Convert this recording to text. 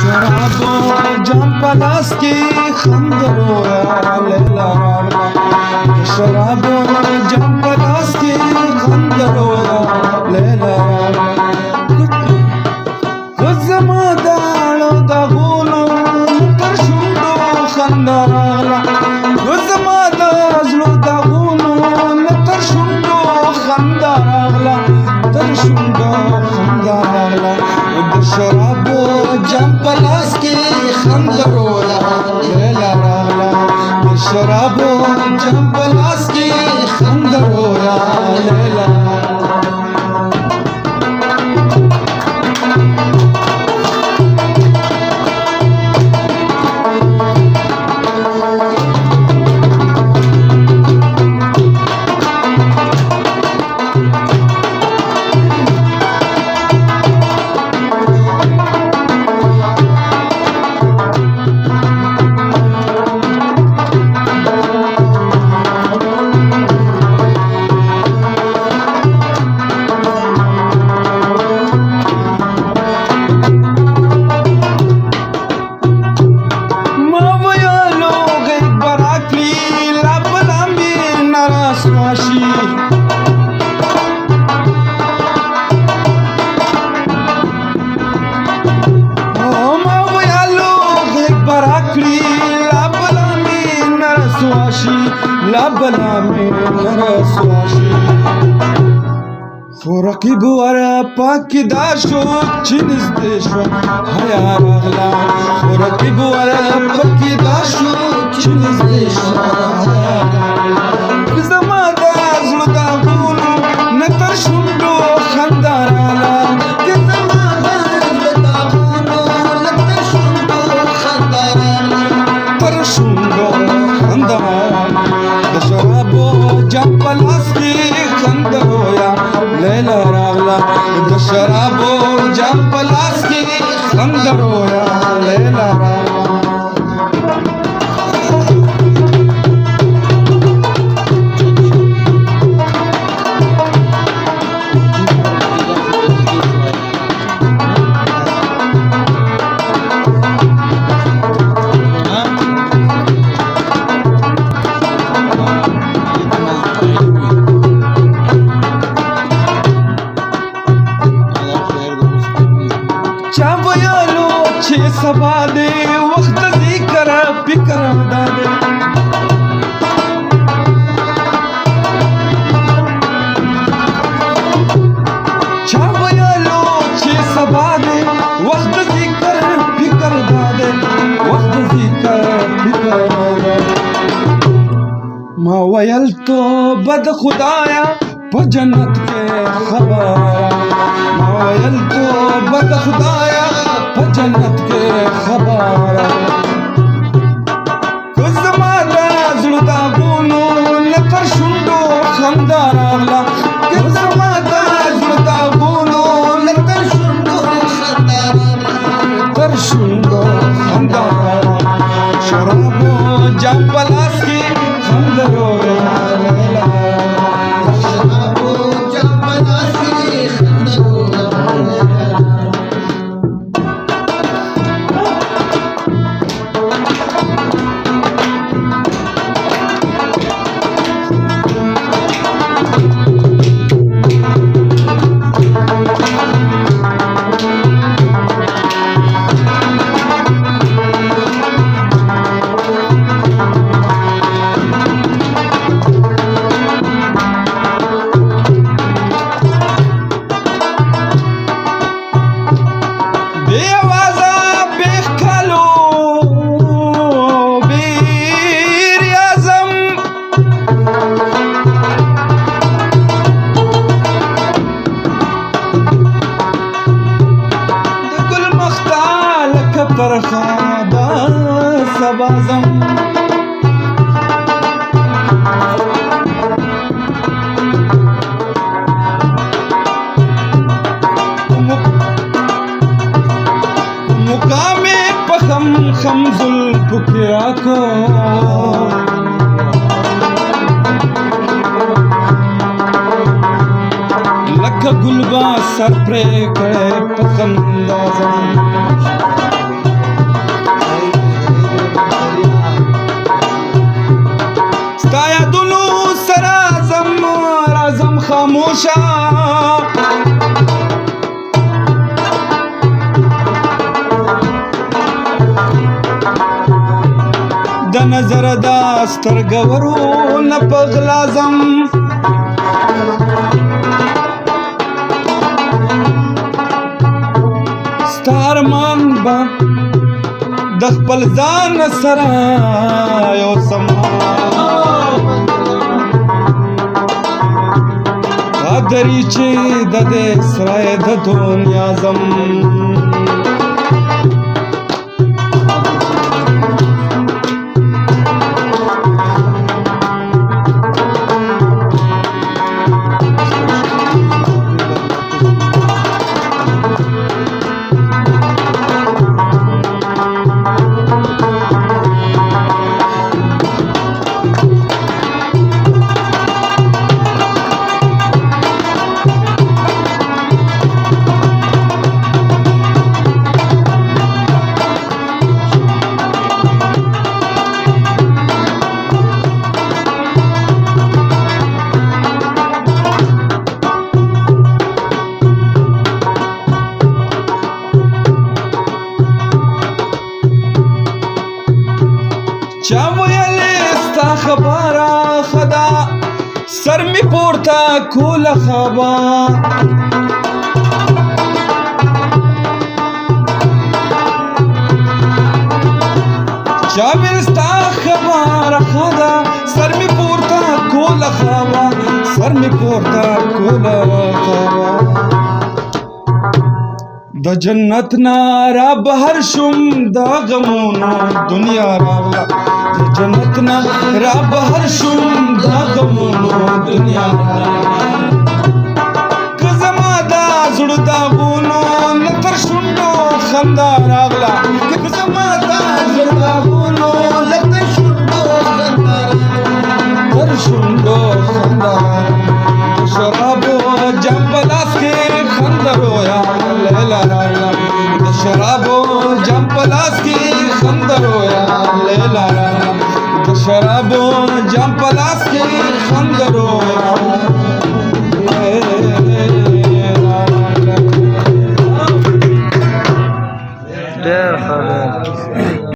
शराबो जम पलास की खंदरो लेला शराबो जम पलास की खंदरो लेला गुज़मा दालो दगुनो तर शुंडो खंदराला गुज़मा दालो दगुनो तर शुंडो खंदराला तर शुंडो खंदराला शराबो जम पलास की खंदरो लेला राला शराबो जम पलास की खंदरो लेला لبنا من رسواشي ورقيب ورا باك داشو چنز دشو هيا رغلا ورقيب ورا باك داشو چنز دشو هيا رغلا زما دازل داغونو نتر شندو خندارالا زما دازل داغونو نتر شندو خندارالا تر شندو خندارالا शराबो जम पलास की खंदरो लेला रागला शराबो जम पलास की खंदरो लेला रागला सबा दे वक्त जिक्र फिक्र दादे छावयालो छे सबा दे वक्त जिक्र फिक्र दादे वक्त जिक्र फिक्र दादे मावयल तो बद खुदाया प जन्नत के खबर मावयल तो बद खुदाया जन्नत के खबर गुज़मा दाज़ल दागुनो नतर शुंडो खंदाराला गुज़मा दाज़ल दागुनो नतर शुंडो खंदाराला तर शुंडो खंदाराला शराबो जम पलास की खंदरो लेला शराबो जम पलास की खंदरो लेला فرخادا سبازم मुकामे पखम खमजुल पुकिया को लख गुलबा सर प्रे करे پخندازم ستا یادونو سره راځم خاموشه د نظر دا سترګورو نه پغلازم ستا ارمان به د خپل ځان سره یو سما قدرې چې د دې سره د دنیا ځم چا ویلې ستا خبره ښه ده سر مې پورته کوله خبا چا ویل ستا خبره ښه ده سر مې پورته کوله خبا سر مې پورته کوله خبا د جنت نه را بهر شوم د غمونو دنیا راغله د جنت نه را بهر شوم د غمونو دنیا راغله که زما دا زړه داغونو نه تر شونډو خندا راغله که زما دا زړه داغونو نه تر شونډو خندا راغله تر شونډو خندا شرابو جام په لاس کې خندا رویا لیلا راغله د شرابو جام په لاس کې خندا رویا لیلا راغله د شرابو جام په لاس کې خندا رویا